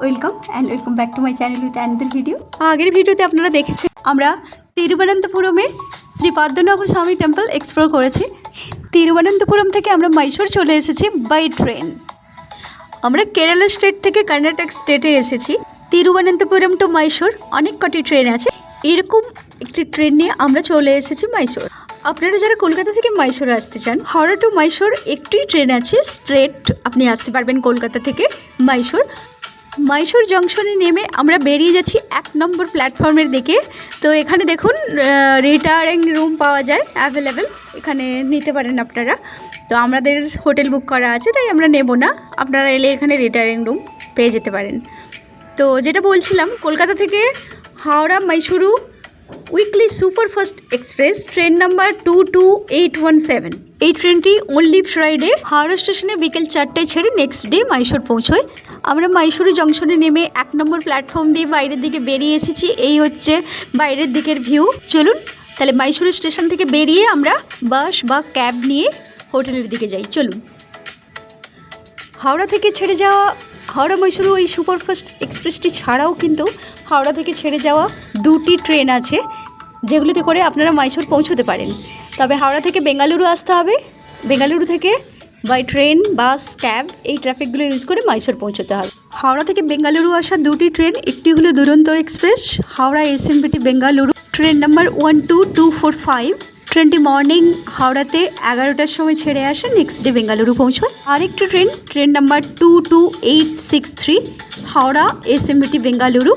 Welcome back to my channel with another video. আগের ভিডিওতে আপনারা দেখেছেন আমরা তিরুবনন্তপুরমে শ্রী পদ্মনাভ স্বামী টেম্পল এক্সপ্লোর করেছি। তিরুবনন্তপুরম থেকে আমরা মাইসোর চলে এসেছি বাই ট্রেন। আমরা কেরালা স্টেট থেকে কর্ণাটক স্টেটে এসেছি। তিরুবনন্তপুরম টু মাইসোর অনেক কটি ট্রেন আছে, এরকম একটি ট্রেন নিয়ে আমরা চলে এসেছি মাইসোর। আপনারা যারা কলকাতা থেকে মাইসোরে আসতে চান, হাওড়া টু মাইসোর একটি ট্রেন আছে, স্ট্রেট আপনি আসতে পারবেন কলকাতা থেকে মাইসোর। মাইসোর জংশনে নেমে আমরা বেরিয়ে যাচ্ছি 1 নম্বর প্ল্যাটফর্মের দিকে। তো এখানে দেখুন রিটায়ারিং রুম পাওয়া যায় অ্যাভেলেবেল, এখানে নিতে পারেন আপনারা। তো আমাদের হোটেল বুক করা আছে, তাই আমরা নেব না, আপনারা এলে এখানে রিটায়ারিং রুম পেয়ে যেতে পারেন। তো যেটা বলছিলাম, কলকাতা থেকে Howrah Mysuru weekly superfast express train number 22817, এই ট্রেনটি অনলি ফ্রাইডে হাওড়া স্টেশনে বিকেল 4টায় ছেড়ে নেক্সট ডে মাইসোর পৌঁছয়। আমরা মাইসোরে জংশনে নেমে 1 নম্বর প্ল্যাটফর্ম দিয়ে বাইরের দিকে বেরিয়ে এসেছি। এই হচ্ছে বাইরের দিকের ভিউ। চলুন তাহলে মাইসোর স্টেশন থেকে বেরিয়ে আমরা বাস বা ক্যাব নিয়ে হোটেলের দিকে যাই। চলুন। হাওড়া থেকে ছেড়ে যাওয়া হাওড়া মাইসোরু এই সুপারফাস্ট এক্সপ্রেসটি ছাড়াও কিন্তু হাওড়া থেকে ছেড়ে যাওয়া 2টি ট্রেন আছে, যেগুলিতে করে আপনারা মাইসোর পৌঁছতে পারেন। তবে হাওড়া থেকে বেঙ্গালুরু আসতে হবে, বেঙ্গালুরু থেকে বাই ট্রেন, বাস, ক্যাব এই ট্রাফিকগুলো ইউজ করে মাইসোর পৌঁছতে হবে। হাওড়া থেকে বেঙ্গালুরু আসা 2টি ট্রেন, একটি হলো দুরন্ত express Howrah SMBT Bengaluru train number 12245। ট্রেনটি মর্নিং হাওড়াতে 11টার সময় ছেড়ে আসে, নেক্সট ডে বেঙ্গালুরু পৌঁছয়। আরেকটি train number 22863 Howrah SMBT Bengaluru,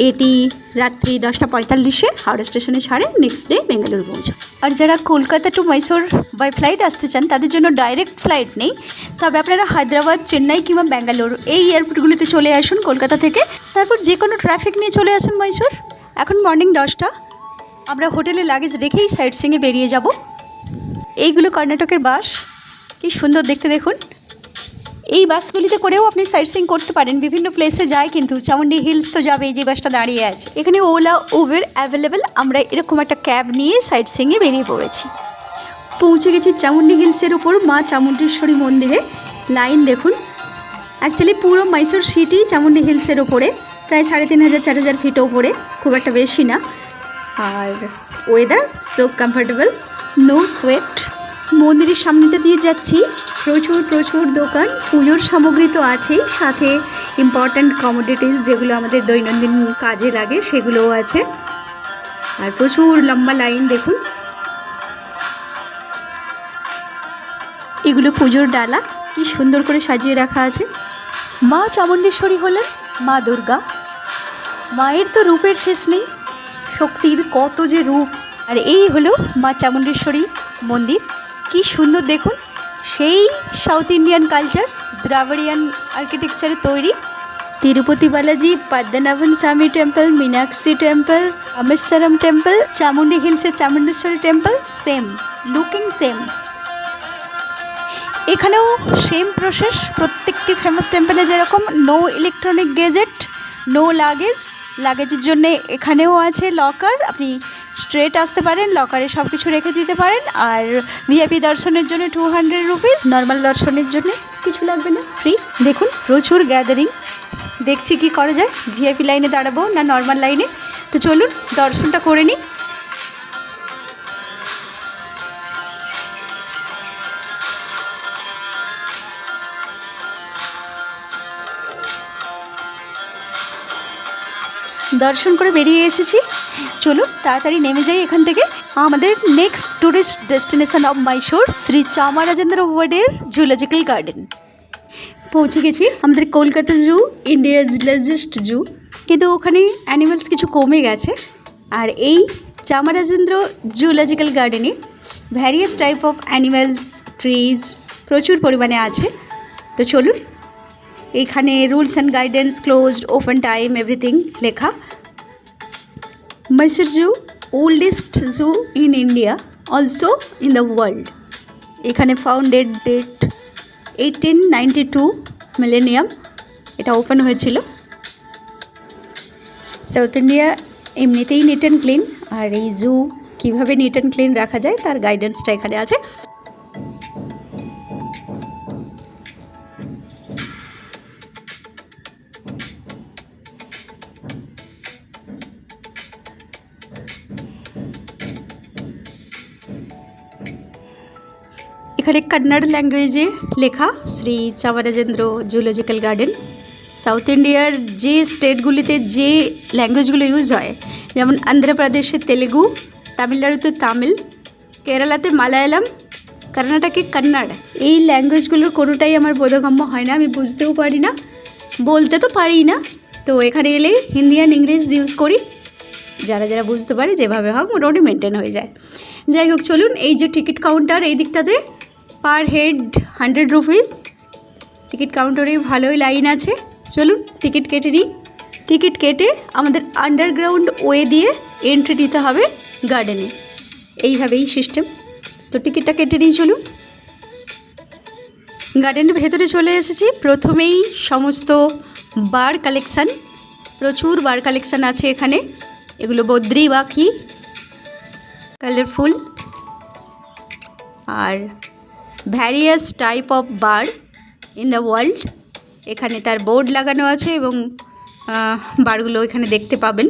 এটি রাত্রি 10:45 হাওড়া স্টেশনে ছাড়ে, নেক্সট ডে বেঙ্গালুরু পৌঁছয়। আর যারা Kolkata to Mysore by flight আসতে চান তাদের জন্য ডাইরেক্ট ফ্লাইট নেই, তবে আপনারা হায়দ্রাবাদ, চেন্নাই কিংবা ব্যাঙ্গালোর এই এয়ারপোর্টগুলিতে চলে আসুন কলকাতা থেকে, তারপর যে কোনো ট্রাফিক নিয়ে চলে আসুন মাইসোর। এখন মর্নিং 10টা, আমরা হোটেলে লাগেজ রেখেই সাইট সিংয়ে বেরিয়ে যাব। এইগুলো কর্ণাটকের বাস, কি সুন্দর দেখতে দেখুন। এই বাসগুলিতে করেও আপনি সাইট সিং করতে পারেন, বিভিন্ন প্লেসে যায়, কিন্তু চামুন্ডি হিলস তো যাবে, যে বাসটা দাঁড়িয়ে আছে। এখানে ওলা উবের অ্যাভেলেবেল, আমরা এরকম একটা ক্যাব নিয়ে সাইট সিংয়ে বেরিয়ে পড়েছি। পৌঁছে গেছি চামুন্ডি হিলসের উপর মা চামুণ্ডেশ্বরী মন্দিরে। লাইন দেখুন, অ্যাকচুয়ালি পুরো মাইসোর সিটি চামুন্ডি হিলসের ওপরে, প্রায় 3500-4000 ফিট ওপরে, খুব একটা বেশি না। আর weather so comfortable, no sweat. মন্দিরের সামনেটা দিয়ে যাচ্ছি, প্রচুর দোকান, পুজোর সামগ্রী তো আছেই, সাথে ইম্পর্ট্যান্ট কমোডিটিস যেগুলো আমাদের দৈনন্দিন কাজে লাগে সেগুলোও আছে। আর প্রচুর লম্বা লাইন দেখুন। এগুলো পুজোর ডালা, কি সুন্দর করে সাজিয়ে রাখা আছে। মা চামুণ্ডেশ্বরী হলেন মা দুর্গা, মায়ের তো রূপের শেষ নেই, শক্তির কত যে রূপ। আর এই হলো মা চামুণ্ডেশ্বরী মন্দির, কি সুন্দর দেখুন, সেই সাউথ ইন্ডিয়ান কালচার, দ্রাবিড়িয়ান আর্কিটেকচারে তৈরি। Tirupati Balaji, Padmanabhan Swamy temple, Meenakshi temple, Rameswaram temple, Chamundi হিলসের Chamundeshwari temple, same looking same. এখানেও সেম প্রসেস, প্রত্যেকটি ফেমাস টেম্পলে যেরকম no electronic gadget, no luggage. লাগেজের জন্য এখানেও আছে লকার, আপনি স্ট্রেট আসতে পারেন, লকারে সব কিছু রেখে দিতে পারেন। আর ভিআইপি দর্শনের জন্য 200 রুপিস, নর্মাল দর্শনের জন্য কিছু লাগবে না, ফ্রি। দেখুন প্রচুর গ্যাদারিং, দেখছি কি করা যায়, ভিআইপি লাইনে দাঁড়াবো না নর্মাল লাইনে। তো চলুন দর্শনটা করে নিই। দর্শন করে বেরিয়ে এসেছি, চলুন তাড়াতাড়ি নেমে যাই এখান থেকে। আমাদের next tourist destination of Mysore Shri Chamarajendra ওয়ার্ডের জুলজিক্যাল গার্ডেন পৌঁছে গেছি। আমাদের Kolkata zoo India's largest zoo, কিন্তু ওখানে অ্যানিমেলস কিছু কমে গেছে। আর এই চামারাজেন্দ্র জুলজিক্যাল গার্ডেনে various type of animals, trees প্রচুর পরিমাণে আছে। তো চলুন, এখানে rules and guidance, closed, open time, everything লেখা। Mysore zoo oldest zoo in India, also in the world. এখানে ফাউন্ডেড ডেট 1892 মিলেনিয়াম, এটা ওপেন হয়েছিল। সাউথ ইন্ডিয়া এমনিতেই নিট অ্যান্ড ক্লিন, আর এই জু কীভাবে নিট অ্যান্ড ক্লিন রাখা যায় তার গাইডেন্সটা এখানে আছে। এখানে কন্নড় ল্যাঙ্গুয়েজে লেখা Shri Chamarajendra zoological garden. South ইন্ডিয়ার যে স্টেটগুলিতে যে ল্যাঙ্গুয়েজগুলো ইউজ হয়, যেমন অন্ধ্রপ্রদেশে তেলেগু, তামিলনাড়ুতে তামিল, কেরালাতে মালায়ালাম, কর্ণাটকে কন্নড়, এই ল্যাঙ্গুয়েজগুলোর কোনোটাই আমার বোধগম্য হয় না, আমি বুঝতেও পারি না, বলতে তো পারি না। তো এখানে এলে হিন্দি অ্যান্ড ইংলিশ ইউজ করি, যারা যারা বুঝতে পারে যেভাবে হোক মোটামুটি মেনটেন হয়ে যায়। যাই হোক, চলুন, এই যে টিকিট কাউন্টার এই দিকটাতে, পার হেড 100 রুপিস। টিকিট কাউন্টারে ভালোই লাইন আছে, চলুন টিকিট কেটে নিই। টিকিট কেটে আমাদের আন্ডারগ্রাউন্ড ওয়ে দিয়ে এন্ট্রি নিতে হবে গার্ডেনে, এইভাবেই সিস্টেম। তো টিকিটটা কেটে নিই, চলুন। গার্ডেনের ভেতরে চলে এসেছি। প্রথমেই সমস্ত বার কালেকশান, প্রচুর বার কালেকশান আছে এখানে। এগুলো বদ্রি বাকি, কালারফুল, আর various type of bird in the world. এখানে তার বোর্ড লাগানো আছে এবং বারগুলো এখানে দেখতে পাবেন।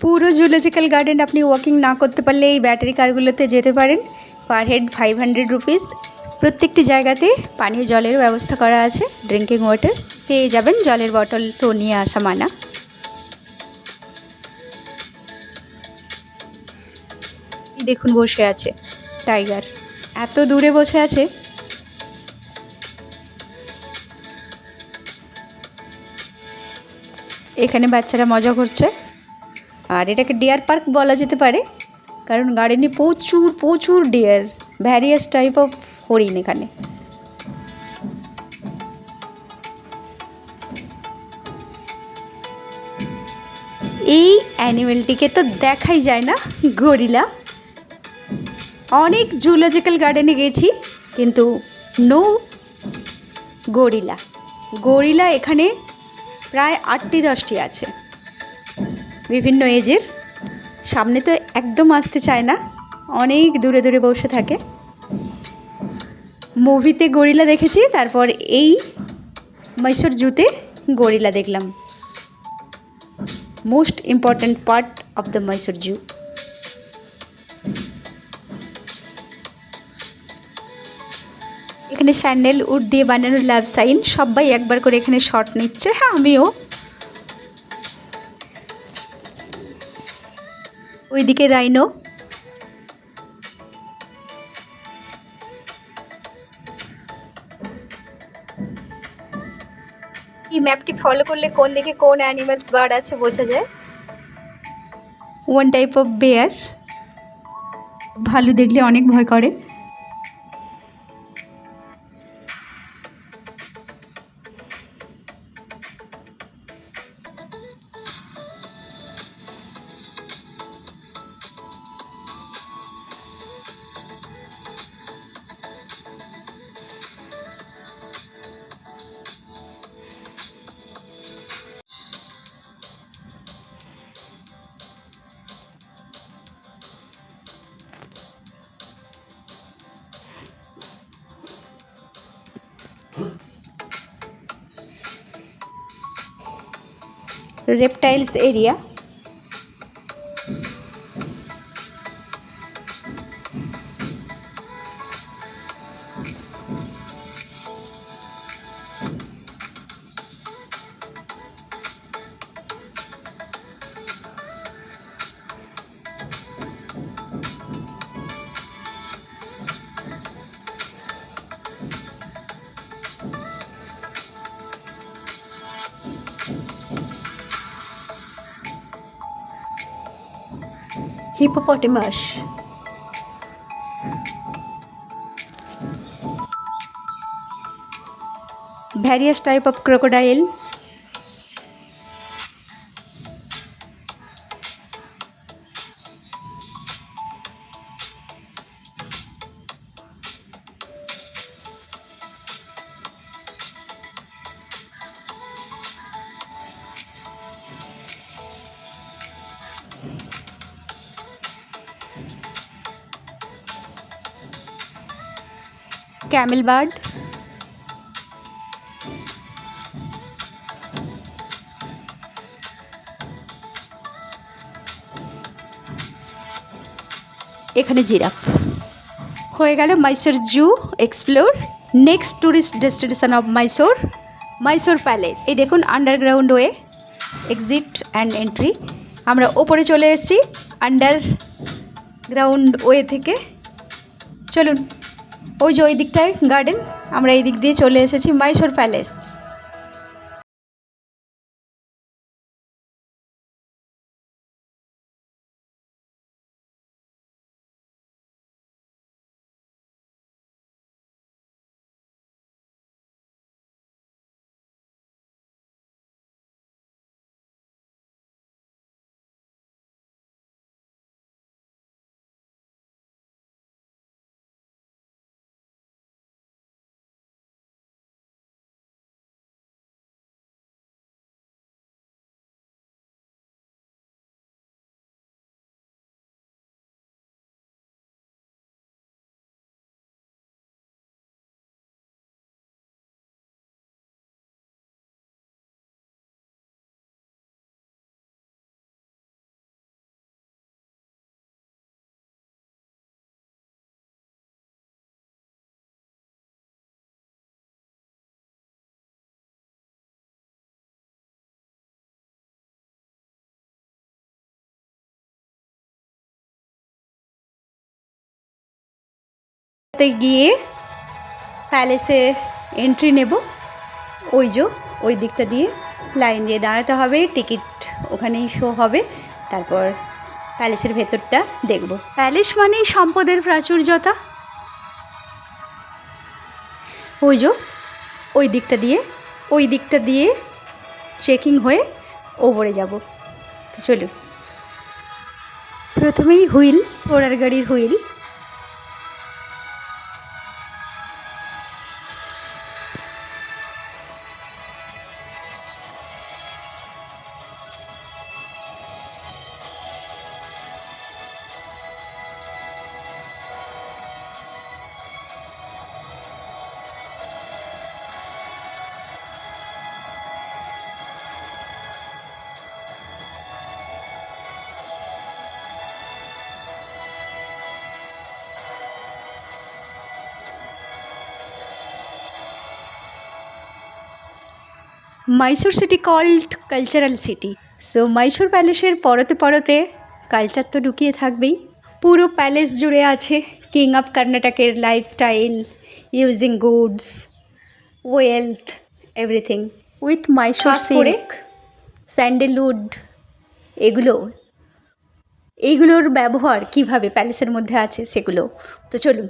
পুরো জুলজিক্যাল গার্ডেন আপনি ওয়াকিং না করতে পারলে এই ব্যাটারি কারগুলোতে যেতে পারেন। Per head 500 rupees. প্রত্যেকটি জায়গাতে পানীয় জলের ব্যবস্থা করা আছে, ড্রিঙ্কিং ওয়াটার পেয়ে যাবেন, জলের বটল তো নিয়ে আসা মানা। দেখুন বসে আছে টাইগার, এত দূরে বসে আছে। এখানে বাচ্চারা মজা করছে, আর এটাকে ডিয়ার পার্ক বলা যেতে পারে, কারণ গার্ডেনে প্রচুর প্রচুর ডিয়ার, ভ্যারিয়াস টাইপ অফ হরিণ এখানে। এই অ্যানিমেলটিকে তো দেখাই যায় না, গরিলা। অনেক জুলজিক্যাল গার্ডেনে গেছি কিন্তু নো গরিলা। গরিলা এখানে প্রায় 8-10টি আছে, বিভিন্ন এজের। সামনে তো একদম আসতে চায় না, অনেক দূরে দূরে বসে থাকে। মুভিতে গরিলা দেখেছি, তারপর এই মহীশূর জুতে গরিলা দেখলাম। Most important part of the Mahishur zoo. এখানে স্যান্ডেল উড দিয়ে বানানো লাভ সাইন, সবাই একবার করে এখানে শট নিচ্ছে, হ্যাঁ আমিও। ওইদিকে রাইনো। এই ম্যাপটি ফলো করলে কোন দিকে কোন অ্যানিমালস বার্ড আছে বোঝা যায়। ওয়ান টাইপ অফ বেয়ার, ভালু দেখলে অনেক ভয় করে। reptiles area. Hippopotamus. Various type of crocodile. Camel bird. এখানে জিরাফ। হয়ে গেল Mysore zoo explore. Next tourist destination of Mysore, Mysore palace. এই দেখুন underground way, exit and entry. আমরা ওপরে চলে এসেছি আন্ডারগ্রাউন্ড ওয়ে থেকে। চলুন, ওই যে ওই দিকটায় গার্ডেন, আমরা এই দিক দিয়ে চলে এসেছি মাইসোর প্যালেস। গিয়ে প্যালেসে এন্ট্রি নেব। ওই যে ওই দিকটা দিয়ে লাইন দিয়ে দাঁড়াতে হবে, টিকিট ওখানেই শো হবে, তারপর প্যালেসের ভেতরটা দেখব। প্যালেস মানেই সম্পদের প্রাচুর্যতা। ওই যে ওই দিকটা দিয়ে চেকিং হয়ে ওপরে যাব। তো চলুন, প্রথমেই হুইল, ঘোড়ার গাড়ির wheel. Mysore city called cultural city. So Mysore প্যালেসের পরতে পরতে কালচার তো ঢুকিয়ে থাকবেই। পুরো প্যালেস জুড়ে আছে কিং অফ কর্ণাটকের lifestyle, using goods, wealth, everything with Mysore silk, sandalwood. এইগুলোর ব্যবহার কিভাবে প্যালেসের মধ্যে আছে সেগুলো। তো চলুন।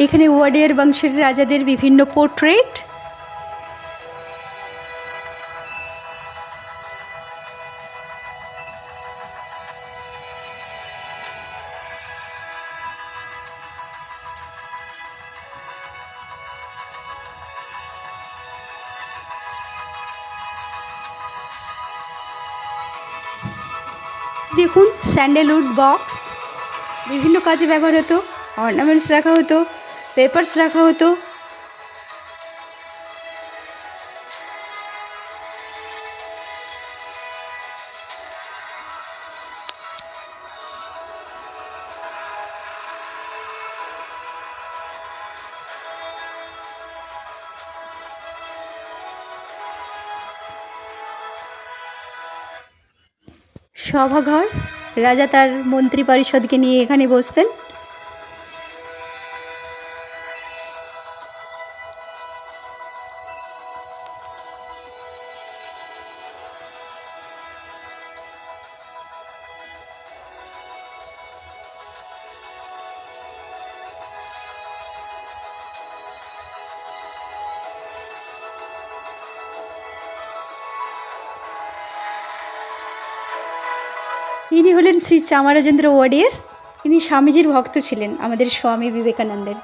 এখানে ওয়াডিয়ার বংশের রাজাদের বিভিন্ন পোর্ট্রেট। দেখুন স্যান্ডেলউড বক্স, বিভিন্ন কাজে ব্যবহার হতো, অর্নামেন্টস রাখা হতো, পেপারস রাখা হতো। সভাঘর, রাজা তার মন্ত্রী পরিষদকে নিয়ে এখানে বসতেন। ইনি হলেন শ্রী চামারাজেন্দ্র ওয়াডিয়ার। ইনি স্বামীজির ভক্ত ছিলেন, আমাদের স্বামী বিবেকানন্দের।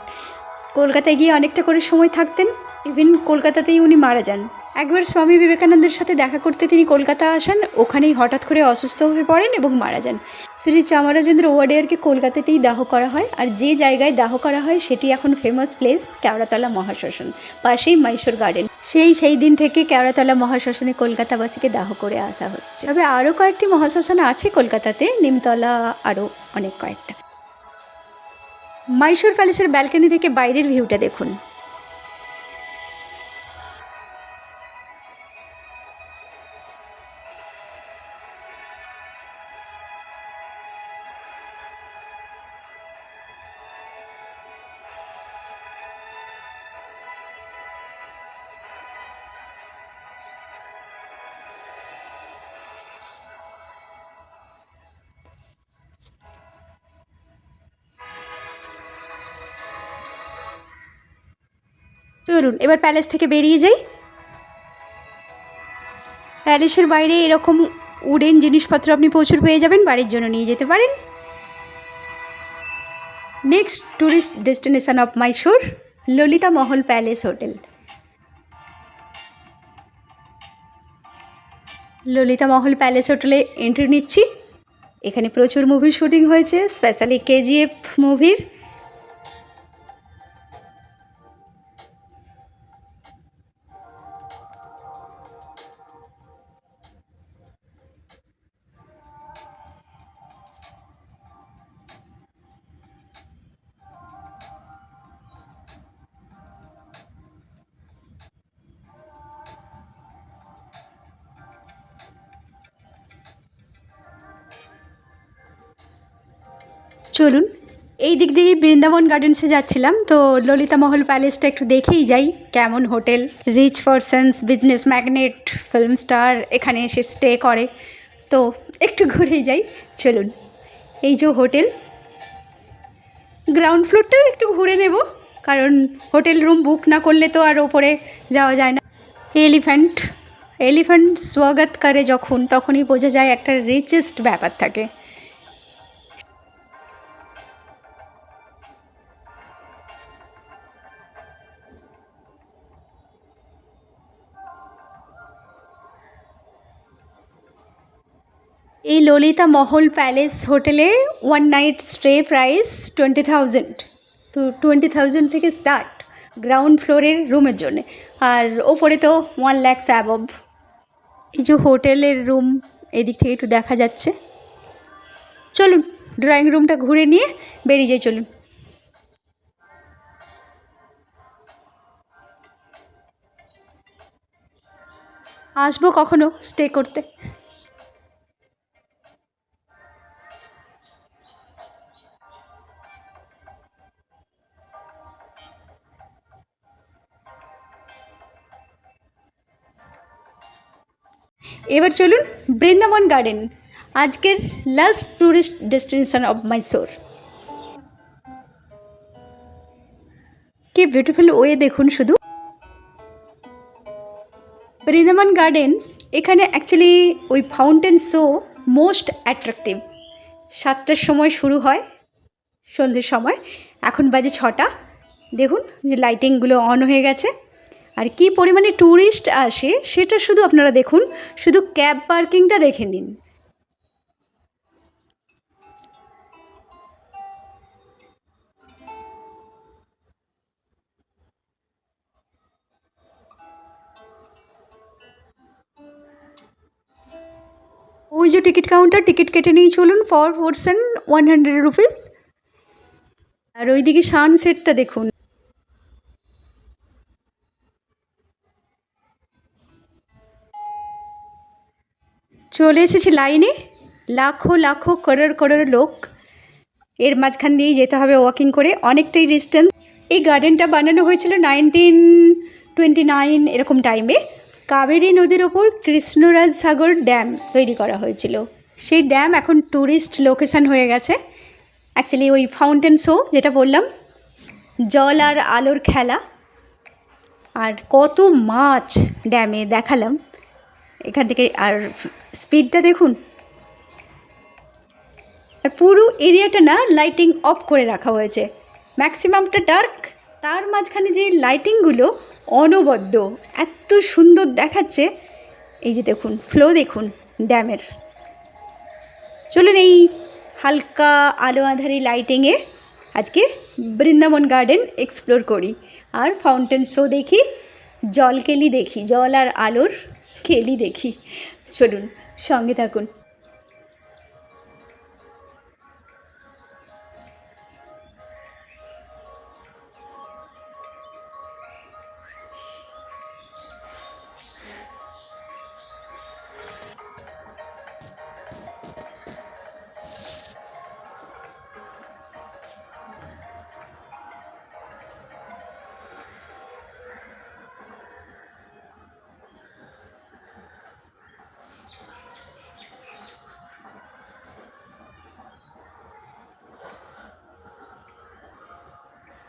কলকাতায় গিয়ে অনেকটা করে সময় থাকতেন, ইভেন কলকাতাতেই উনি মারা যান। একবার স্বামী বিবেকানন্দের সাথে দেখা করতে তিনি কলকাতা আসেন, ওখানেই হঠাৎ করে অসুস্থ হয়ে পড়েন এবং মারা যান। শ্রী চামারাজেন্দ্র ওয়াডিয়ারকে কলকাতাতেই দাহ করা হয়, আর যে জায়গায় দাহ করা হয় সেটি এখন ফেমাস প্লেস কেওড়াতলা মহাশ্মশান, পাশেই মাইসোর গার্ডেন। সেই দিন থেকে কেওড়াতলা মহাশ্মশানে কলকাতাবাসীকে দাহ করে আসা হচ্ছে। তবে আরও কয়েকটি মহাশ্মশান আছে কলকাতাতে, নিমতলা, আরও অনেক কয়েকটা। মাইসোর প্যালেসের ব্যালকনি থেকে বাইরের ভিউটা দেখুন। চলুন এবার প্যালেস থেকে বেরিয়ে যাই। প্যালেসের বাইরে এরকম উডেন জিনিসপত্র আপনি প্রচুর পেয়ে যাবেন, বাড়ির জন্য নিয়ে যেতে পারেন। Next tourist destination of Mysore, Lalita Mahal palace hotel. Lalita Mahal palace হোটেলে এন্ট্রি নিচ্ছি। এখানে প্রচুর মুভির শুটিং হয়েছে, স্পেশালি কেজিএফ মুভির। চলুন এই দিক দিয়েই বৃন্দাবন গার্ডেন্সে যাচ্ছিলাম, তো ললিতা মহল প্যালেসটা একটু দেখেই যাই কেমন hotel. Rich persons, business magnate, film star এখানে এসে স্টে করে, তো একটু ঘুরেই যাই। চলুন, এই যে হোটেল, গ্রাউন্ড ফ্লোরটাও একটু ঘুরে নেব, কারণ হোটেল রুম বুক না করলে তো আর ওপরে যাওয়া যায় না। এলিফ্যান্ট স্বাগত করে যখন, তখনই বোঝা যায় একটা রিচেস্ট ব্যাপার থাকে। এই ললিতা মহল প্যালেস হোটেলে 1 নাইট স্টে প্রাইস 20,000, তো 20,000 থেকে স্টার্ট গ্রাউন্ড ফ্লোরের রুমের জন্যে, আর ওপরে তো 1 লাখ অ্যাবভ। এই যে হোটেলের রুম এদিক থেকে একটু দেখা যাচ্ছে। চলুন ড্রয়িং রুমটা ঘুরে নিয়ে বেরিয়ে যাই। চলুন। আসবো কখনো স্টে করতে। এবার চলুন বৃন্দাবন গার্ডেন, আজকের last tourist destination of Mysore. কি বিউটিফুল ওয়ে দেখুন শুধু। বৃন্দাবন গার্ডেন্স, এখানে অ্যাকচুয়ালি ওই ফাউন্টেন শো মোস্ট অ্যাট্রাকটিভ। 7টার সময় শুরু হয়, সন্ধ্যের সময়। এখন বাজে 6টা। দেখুন যে লাইটিংগুলো অন হয়ে গেছে, আর কি পরিমাণে ট্যুরিস্ট আসে সেটা শুধু আপনারা দেখুন, শুধু ক্যাব পার্কিংটা দেখে নিন। যে টিকিট কাউন্টার, টিকিট কেটে নিয়ে চলুন। For person 100 rupees. আর ওইদিকে সানসেটটা দেখুন। চলে এসেছি লাইনে, লাখো লাখো করোড় করোড় লোক। এর মাঝখান দিয়েই যেতে হবে ওয়াকিং করে, অনেকটাই ডিস্টেন্স। এই গার্ডেনটা বানানো হয়েছিল 1929 এরকম টাইমে। কাবেরী নদীর ওপর কৃষ্ণরাজ সাগর ড্যাম তৈরি করা হয়েছিল। সেই ড্যাম এখন ট্যুরিস্ট লোকেশান হয়ে গেছে। অ্যাকচুয়ালি ওই ফাউন্টেন শো যেটা বললাম, জল আর আলোর খেলা, আর কত মাছ ড্যামে দেখালাম এখান থেকে। আর স্পিডটা দেখুন। আর পুরো এরিয়াটা না লাইটিং অফ করে রাখা হয়েছে, ম্যাক্সিমামটা ডার্ক। তার মাঝখানে যে লাইটিংগুলো অনবদ্য, এত সুন্দর দেখাচ্ছে। এই যে দেখুন, ফ্লো দেখুন ড্যামের। চলুন এই হালকা আলো আঁধারি লাইটিংয়ে আজকে বৃন্দাবন গার্ডেন এক্সপ্লোর করি, আর ফাউন্টেন শো দেখি, জল কেলি দেখি, জল আর আলোর কেলি দেখি। চলুন সঙ্গে থাকুন।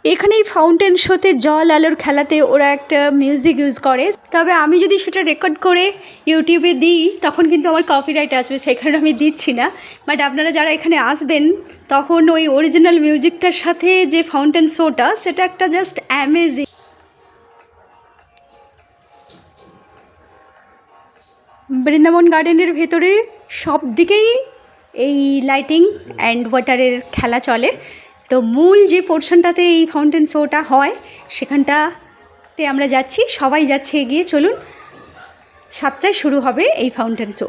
এখানে এই ফাউন্টেন শোতে জল আলোর খেলাতে ওরা একটা মিউজিক ইউজ করে, তবে আমি যদি সেটা রেকর্ড করে ইউটিউবে দিই তখন কিন্তু আমার কপিরাইট আসবে, সেখানে আমি দিচ্ছি না। বাট আপনারা যারা এখানে আসবেন তখন ওই অরিজিনাল মিউজিকটার সাথে যে ফাউন্টেন শোটা, সেটা একটা জাস্ট অ্যামেজিং। বৃন্দাবন গার্ডেনের ভেতরে সব দিকেই এই লাইটিং অ্যান্ড ওয়াটারের খেলা চলে। তো মূল যে পোর্শনটাতে এই ফাউন্টেন শোটা হয় সেখানটাতে আমরা যাচ্ছি, সবাই যাচ্ছে এগিয়ে। চলুন, 7টায় শুরু হবে এই ফাউন্টেন শো।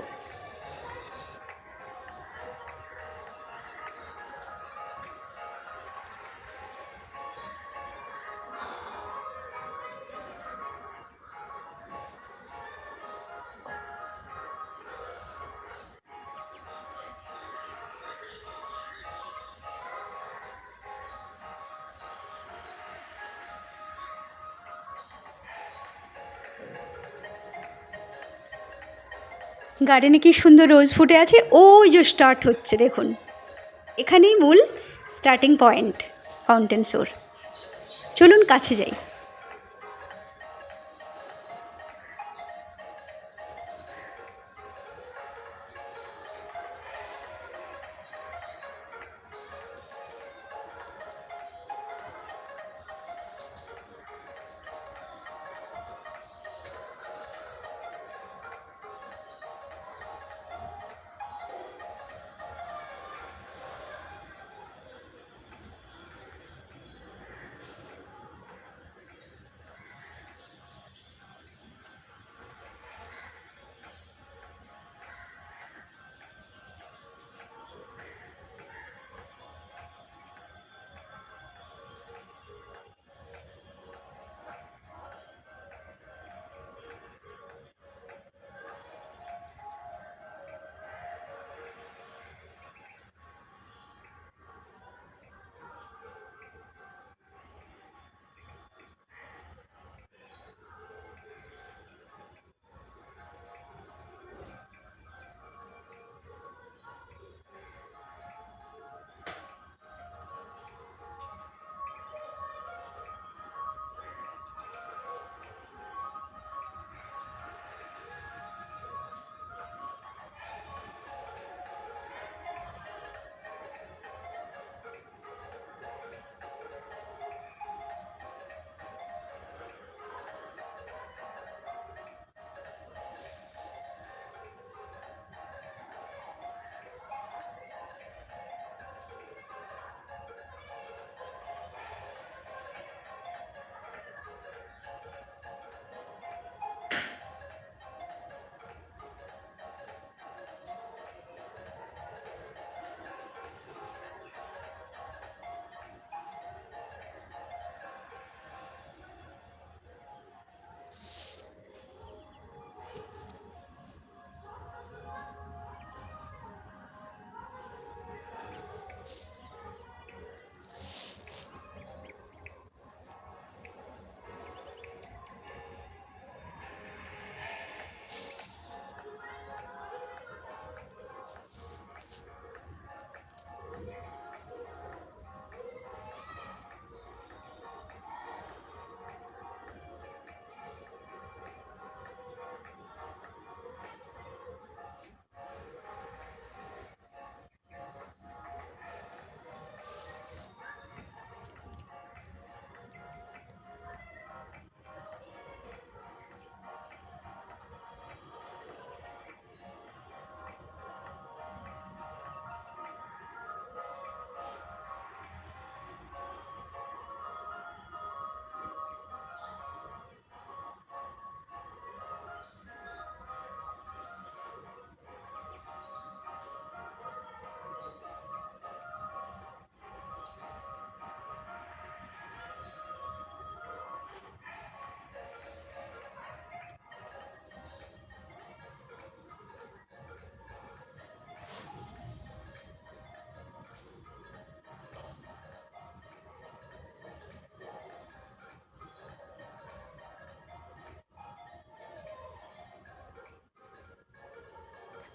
গার্ডেনে কি সুন্দর রোজ ফুটে আছে, ওই যে স্টার্ট হচ্ছে দেখুন। এখানেই মূল স্টার্টিং পয়েন্ট ফাউন্টেন শোর। চলুন কাছে যাই।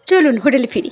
চলুন হোটেলে ফিরি।